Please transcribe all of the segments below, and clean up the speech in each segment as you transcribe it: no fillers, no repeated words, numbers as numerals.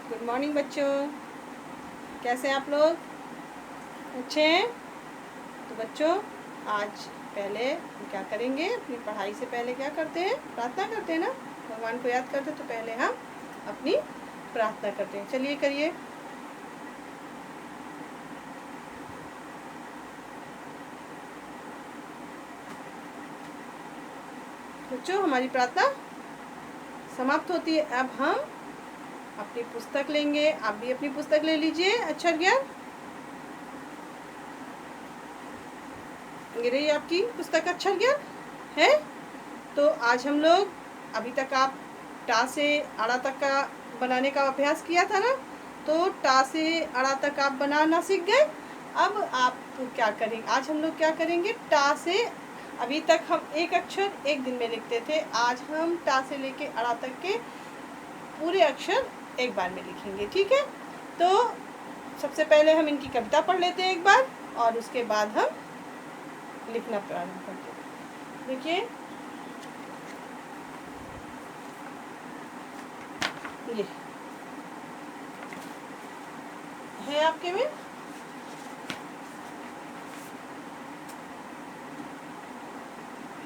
Good morning बच्चों, कैसे हैं आप लोग? अच्छे हैं? तो बच्चों, आज पहले हम क्या करेंगे? अपनी पढ़ाई से पहले क्या करते हैं? प्रार्थना करते हैं ना। भगवान को याद करते तो पहले हम अपनी प्रार्थना करते हैं। चलिए करिए। बच्चों, हमारी प्रार्थना समाप्त होती है। अब हम अपनी पुस्तक लेंगे। आप भी अपनी पुस्तक ले लीजिए। अक्षर ज्ञान, ये रही आपकी पुस्तक अक्षर ज्ञान है। तो आज हम लोग, अभी तक आप टा से अड़ा तक का बनाने का अभ्यास किया था ना। तो टा से अड़ा तक आप बनाना सीख गए। अब आप क्या करेंगे? आज हम लोग क्या करेंगे? टा से, अभी तक हम एक अक्षर एक दिन में लिखते थे। आज हम टा से लेके अड़ा तक के पूरे अक्षर एक बार में लिखेंगे। ठीक है? तो सबसे पहले हम इनकी कविता पढ़ लेते हैं एक बार, और उसके बाद हम लिखना प्रारंभ करते हैं। देखिए, ये है आपके में।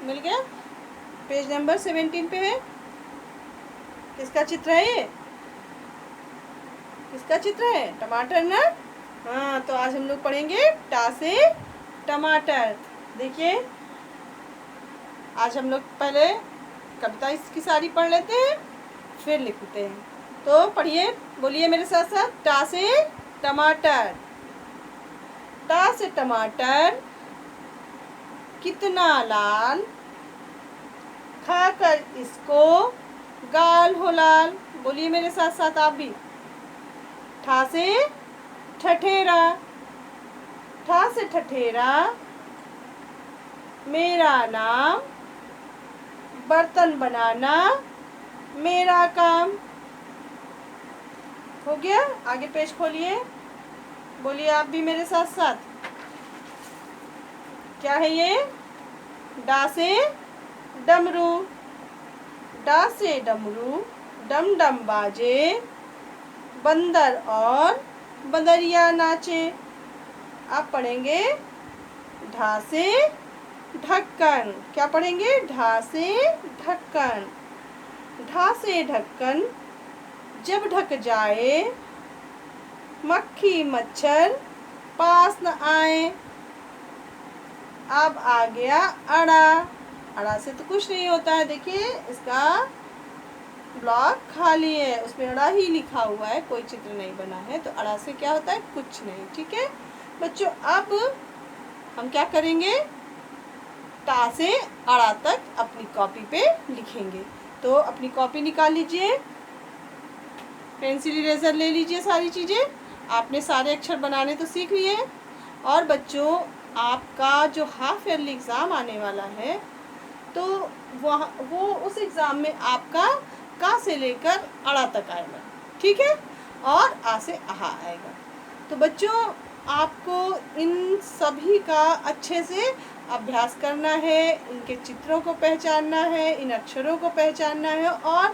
मिल गया? पेज नंबर 17 पे है। किसका चित्र है ये? किसका चित्र है? टमाटर ना। हाँ, तो आज हम लोग पढ़ेंगे टा से टमाटर। देखिए, आज हम लोग पहले कविता इसकी सारी पढ़ लेते हैं, फिर लिखते हैं। तो पढ़िए, बोलिए मेरे साथ साथ। टा से टमाटर। टा से टमाटर कितना लाल, खाकर इसको गाल हो लाल। बोलिए मेरे साथ साथ आप भी। ठा से ठठेरा। ठा से ठठेरा मेरा नाम, बर्तन बनाना मेरा काम। हो गया? आगे पेज खोलिए, बोलिए आप भी मेरे साथ साथ। क्या है ये? डा से डमरू। डा से डमरू डम डम बाजे, बंदर और बंदरिया नाचे। आप पढ़ेंगे ढा से ढक्कन। क्या पढ़ेंगे? ढा से ढक्कन। ढा से ढक्कन जब ढक जाए, मक्खी मच्छर पास न आए। अब आ गया अड़ा। अड़ा से तो कुछ नहीं होता है। देखिए, इसका ब्लॉक खाली है, उसमें अड़ा ही लिखा हुआ है, कोई चित्र नहीं बना है। तो अड़ा से क्या होता है? कुछ नहीं। ठीक है बच्चों, अब हम क्या करेंगे? टा से अड़ा तक अपनी कॉपी पे लिखेंगे। तो अपनी कॉपी निकाल लीजिए, पेंसिल इरेजर ले लीजिए। सारी चीज़ें आपने सारे अक्षर बनाने तो सीख लिए। और बच्चों, आपका जो हाफ ईयरली एग्ज़ाम आने वाला है, तो वो उस एग्ज़ाम में आपका का से लेकर अड़ा तक आएगा। ठीक है? और आ से आहा आएगा। तो बच्चों, आपको इन सभी का अच्छे से अभ्यास करना है, इनके चित्रों को पहचानना है, इन अक्षरों को पहचानना है, और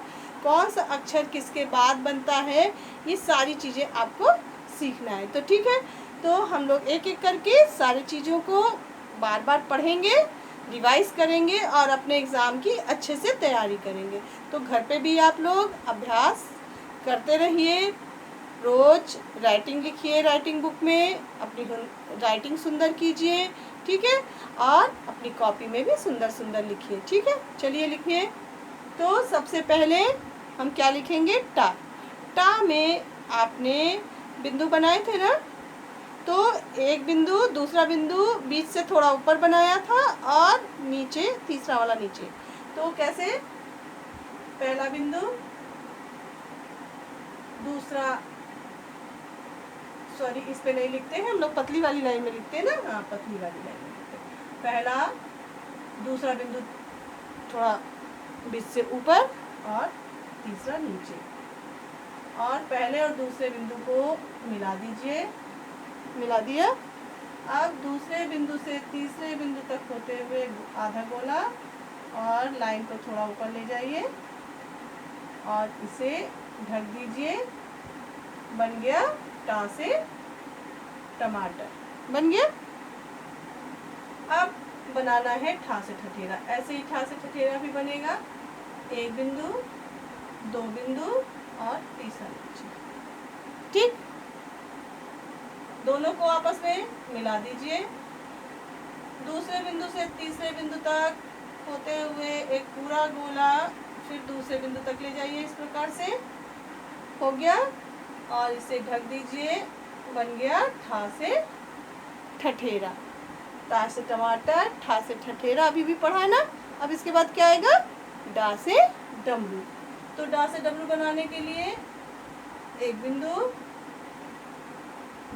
कौन सा अक्षर किसके बाद बनता है, ये सारी चीज़ें आपको सीखना है। तो ठीक है, तो हम लोग एक एक करके सारी चीज़ों को बार बार पढ़ेंगे, रिवाइज करेंगे, और अपने एग्ज़ाम की अच्छे से तैयारी करेंगे। तो घर पे भी आप लोग अभ्यास करते रहिए। रोज़ राइटिंग लिखिए, राइटिंग बुक में अपनी राइटिंग सुंदर कीजिए। ठीक है? और अपनी कॉपी में भी सुंदर सुंदर लिखिए। ठीक है? चलिए लिखिए। तो सबसे पहले हम क्या लिखेंगे? टा। टा में आपने बिंदु बनाए थे ना। तो एक बिंदु, दूसरा बिंदु बीच से थोड़ा ऊपर बनाया था, और नीचे तीसरा वाला नीचे। तो कैसे? पहला बिंदु, दूसरा, सॉरी इस पे नहीं लिखते हैं हम लोग, पतली वाली लाइन में लिखते हैं ना। हाँ, पतली वाली लाइन में लिखते हैं। पहला, दूसरा बिंदु थोड़ा बीच से ऊपर, और तीसरा नीचे। और पहले और दूसरे बिंदु को मिला दीजिए। मिला दिया। अब दूसरे बिंदु से तीसरे बिंदु तक होते हुए आधा गोला, और लाइन को थोड़ा ऊपर ले जाइए, और इसे ढक दीजिए। बन गया टा से टमाटर, बन गया। अब बनाना है ठा से ठठेरा। ऐसे ही ठा से ठठेरा भी बनेगा। एक बिंदु, दो बिंदु और तीसरा नीचे, ठीक। दोनों को आपस में मिला दीजिए। दूसरे बिंदु से तीसरे बिंदु तक होते हुए एक पूरा गोला फिर दूसरे बिंदु तक ले जाइए, इस प्रकार से हो गया। और इसे ढक दीजिए, बन गया ठा से ठठेरा। टा से टमाटर, ठा से ठठेरा अभी भी पढ़ा है ना। अब इसके बाद क्या आएगा, डा से डमरू। तो डा से डमरू बनाने के लिए एक बिंदु,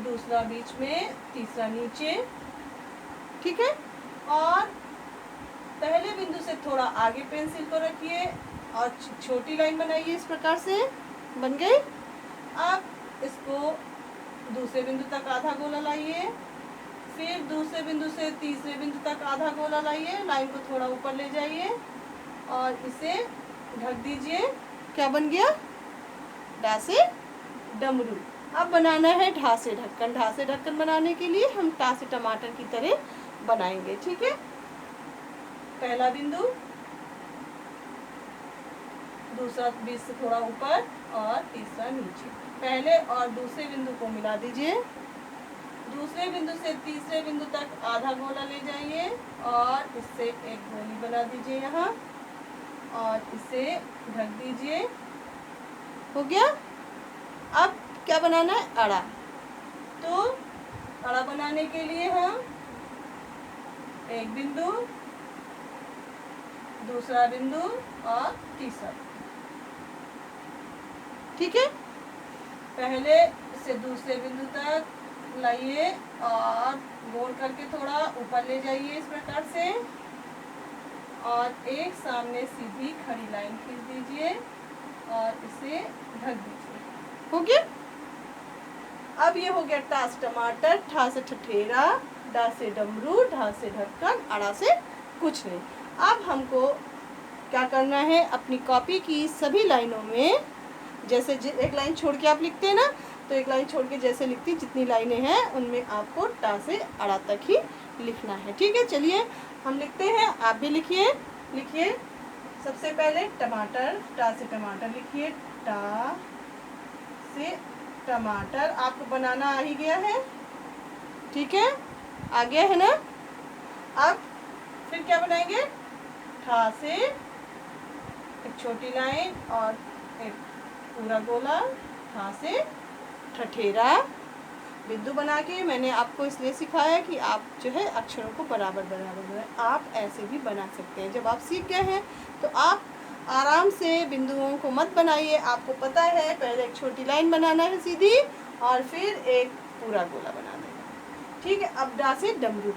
दूसरा बीच में, तीसरा नीचे, ठीक है। और पहले बिंदु से थोड़ा आगे पेंसिल को रखिए और छोटी लाइन बनाइए, इस प्रकार से बन गई। अब इसको दूसरे बिंदु तक आधा गोला लाइए, फिर दूसरे बिंदु से तीसरे बिंदु तक आधा गोला लाइए, लाइन को थोड़ा ऊपर ले जाइए और इसे ढक दीजिए। क्या बन गया, डा से डमरू। अब बनाना है ढा से ढक्कन। ढा से ढक्कन बनाने के लिए हम टा से टमाटर की तरह बनाएंगे, ठीक है। पहला बिंदु, दूसरा बीच से थोड़ा ऊपर और तीसरा नीचे। पहले और दूसरे बिंदु को मिला दीजिए। दूसरे बिंदु से तीसरे बिंदु तक आधा गोला ले जाइए और इससे एक गोली बना दीजिए यहाँ और इसे ढक दीजिए, हो गया। अब क्या बनाना है, अड़ा। तो अड़ा बनाने के लिए हम एक बिंदु, दूसरा बिंदु और तीसरा, ठीक है। पहले से दूसरे बिंदु तक लाइए और गोल करके थोड़ा ऊपर ले जाइए, इस प्रकार से। और एक सामने सीधी खड़ी लाइन खींच दीजिए और इसे ढक दीजिए, हो गया। अब ये हो गया टा से टमाटर, ठा से ठठेरा, डा से डमरू, ढा से ढक्कन, अड़ा से कुछ नहीं। अब हमको क्या करना है, अपनी कॉपी की सभी लाइनों में जैसे एक लाइन छोड़ के आप लिखते हैं ना, तो एक लाइन छोड़ के जैसे लिखती, जितनी लाइनें हैं उनमें आपको टा से अड़ा तक ही लिखना है, ठीक है। चलिए हम लिखते हैं, आप भी लिखिए। लिखिए सबसे पहले टमाटर, टा से टमाटर लिखिए, टा से टमाटर। आपको बनाना आ ही गया है, ठीक है, आ गया है ना। अब फिर क्या बनाएंगे, ठा से एक छोटी लाइन और एक पूरा गोला, ठा से ठठेरा। बिंदु बना के मैंने आपको इसलिए सिखाया कि आप जो है अक्षरों को बराबर बराबर बनाएं। आप ऐसे भी बना सकते हैं। जब आप सीख गए हैं तो आप आराम से बिंदुओं को मत बनाइए। आपको पता है पहले एक छोटी लाइन बनाना है सीधी और फिर एक पूरा गोला बना देना, ठीक है। अब डा से डमरू।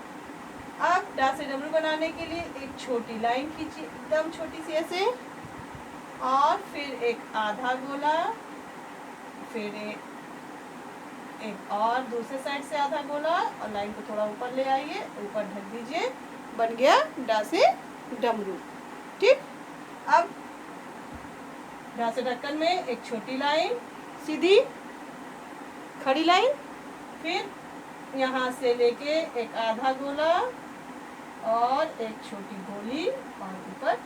अब डा से डमरू बनाने के लिए एक छोटी लाइन खींचिए, एकदम छोटी सी ऐसे, और फिर एक आधा गोला, फिर एक और दूसरे साइड से आधा गोला और लाइन को थोड़ा ऊपर ले आइए, ऊपर ढक दीजिए, बन गया डा से डमरू, ठीक। अब डा से ढक्कन में एक छोटी लाइन सीधी खड़ी लाइन, फिर यहाँ से लेके एक आधा गोला और एक छोटी गोली और ऊपर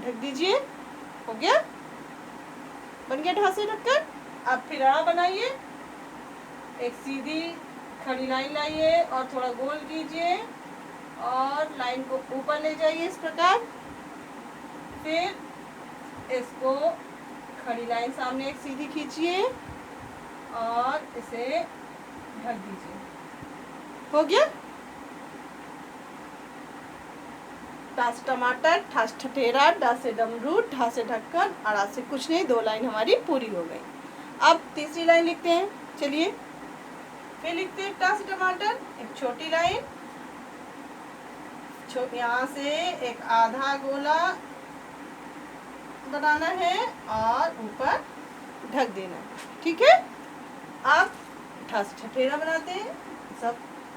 ढक दीजिए, हो गया, बन गया ढा से ढक्कन। अब फिर अड़ा बनाइए। एक सीधी खड़ी लाइन लाइए और थोड़ा गोल कीजिए और लाइन को ऊपर ले जाइए, इस प्रकार। फिर इसको खड़ी लाइन सामने एक सीधी खींचिए और इसे ढक दीजिए, हो गया। टा से टमाटर, ठा से ठठेरा, डा से डमरू, ढा से ढक्कन, अड़ा से कुछ नहीं। 2 लाइन हमारी पूरी हो गई। अब तीसरी लाइन लिखते हैं, चलिए फिर लिखते हैं टा से टमाटर, एक छोटी लाइन, यहाँ से एक आधा गोला बनाना है और ऊपर ढक देना है, ठीक है। अब ठा से ठठेरा बनाते हैं। सब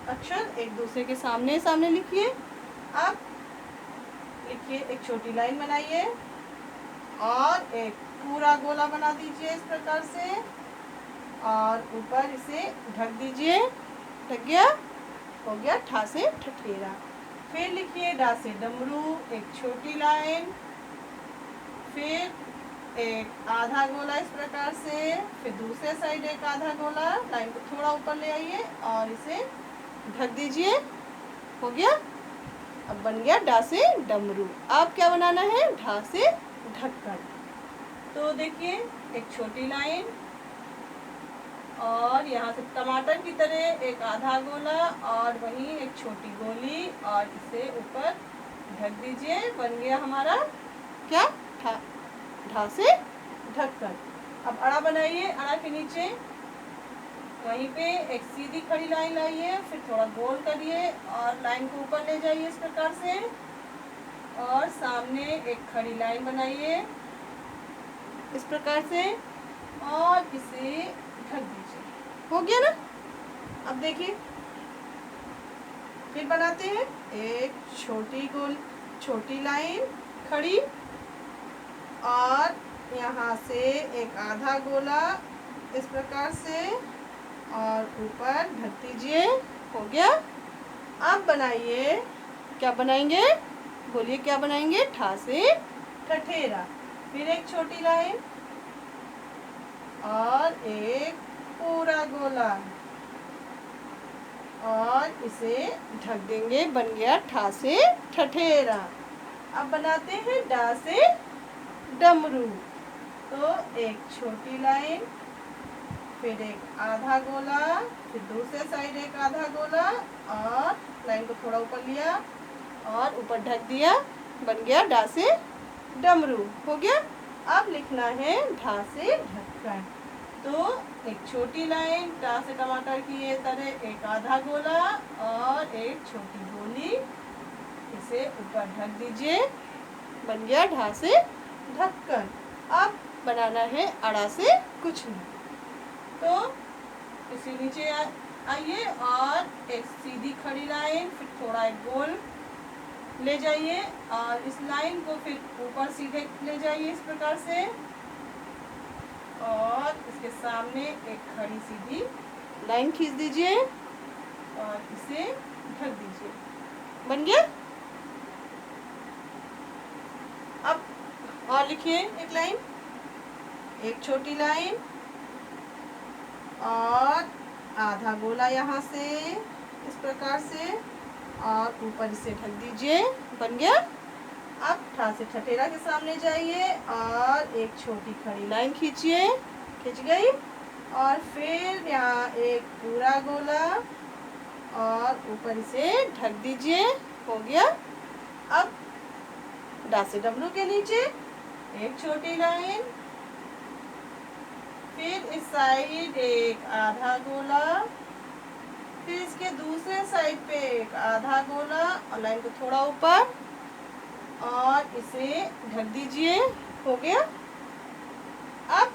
अक्षर एक दूसरे के सामने सामने लिखिए। अब लिखिए, एक छोटी लाइन बनाइए और एक पूरा गोला बना दीजिए, इस प्रकार से। और ऊपर इसे ढक दीजिए। ढक गया, हो गया ठा से ठठेरा। फिर लिखिए डा से डमरू, एक छोटी लाइन, फिर एक आधा गोला इस प्रकार से, फिर दूसरे साइड एक आधा गोला, लाइन को थोड़ा ऊपर ले आइए और इसे ढक दीजिए। हो गया, अब बन गया डा से डमरू। अब क्या बनाना है, ढा से ढक्कन। तो देखिए एक छोटी लाइन और यहाँ से टमाटर की तरह एक आधा गोला और वहीं एक छोटी गोली और इसे ऊपर ढक दीजिए। बन गया हमारा क्या, ढा से ढक्कन। अब अड़ा बनाइए। अड़ा के नीचे वहीं पे एक सीधी खड़ी लाइन लाइए, फिर थोड़ा गोल करिए और लाइन को ऊपर ले जाइए इस प्रकार से, और सामने एक खड़ी लाइन बनाइए इस प्रकार से और इसे ढक दीजिए। हो गया ना। अब देखिए फिर बनाते हैं। एक छोटी लाइन खड़ी और यहाँ से एक आधा गोला इस प्रकार से और ऊपर ढक दीजिए। हो गया। अब बनाइए, क्या बनाएंगे, बोलिए क्या बनाएंगे, ठा से ठठेरा। फिर एक छोटी लाइन और एक पूरा गोला और इसे ढक देंगे। बन गया ठा से ठठेरा। अब बनाते हैं डा से डमरू। तो एक छोटी लाइन, फिर एक आधा गोला, फिर दूसरे साइड एक आधा गोला और लाइन को थोड़ा ऊपर लिया और ऊपर ढक दिया। बन गया डा से डमरू। हो गया। अब लिखना है ढा से ढक्कन। तो एक छोटी लाइन, टा से टमाटर की तरह एक आधा गोला और एक छोटी गोली, इसे ऊपर ढक दीजिए। बन गया ढा से ढक्कन। अब बनाना है अड़ा से कुछ नहीं। तो इसी नीचे आइए और एक सीधी खड़ी लाइन, फिर थोड़ा एक गोल ले जाइए और इस लाइन को फिर ऊपर सीधे ले जाइए इस प्रकार से और इसके सामने एक खड़ी सीधी लाइन खींच दीजिए और इसे ढक दीजिए। बन गया। अब और लिखिए एक लाइन, एक छोटी लाइन और आधा गोला यहाँ से इस प्रकार से और ऊपर इसे ढक दीजिए। बन गया। अब ठा से ठठेरा के सामने जाइए और एक छोटी खड़ी लाइन खींचिए। खींच गई। और फिर यहाँ एक पूरा गोला और ऊपर इसे ढक दीजिए। हो गया। अब डा से डमरू के नीचे एक छोटी लाइन, फिर इस साइड एक आधा गोला, फिर इसके दूसरे साइड पे एक आधा गोला और लाइन को थोड़ा ऊपर और इसे ढक दीजिए। हो गया। अब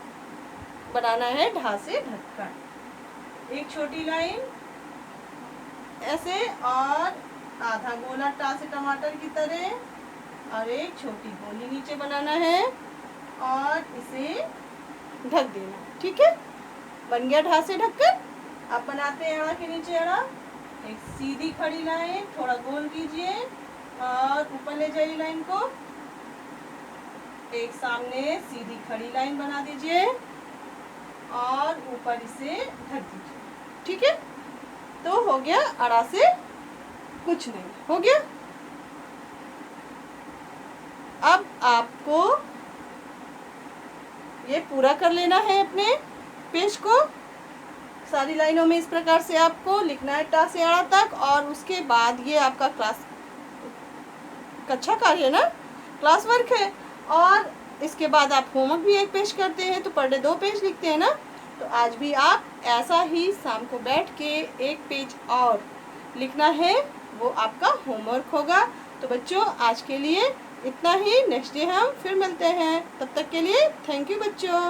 बनाना है ढा से ढक्कन। एक छोटी लाइन ऐसे और आधा गोला टा से टमाटर की तरह और एक छोटी गोली नीचे बनाना है और इसे ढक देना। ठीक है, बन गया ढा से ढक्कन। अब बनाते हैं अड़ा के नीचे अड़ा। एक सीधी खड़ी लाइन, थोड़ा गोल कीजिए और ऊपर ले जाइए लाइन को। एक सामने सीधी खड़ी लाइन बना दीजिए और ऊपर इसे ढक दीजिए। ठीक है, तो हो गया अड़ा से कुछ नहीं। हो गया। अब आपको ये पूरा कर लेना है अपने पेज को। सारी लाइनों में इस प्रकार से आपको लिखना है टा से अड़ा तक और उसके बाद ये आपका क्लास कक्षा कार्य है ना, क्लास वर्क है। और इसके बाद आप होमवर्क भी एक पेज करते हैं तो पर डे 2 पेज लिखते हैं ना। तो आज भी आप ऐसा ही शाम को बैठ के एक पेज और लिखना है, वो आपका होमवर्क होगा। तो बच्चों आज के लिए इतना ही। नेक्स्ट डे हम फिर मिलते हैं। तब तक के लिए थैंक यू बच्चों।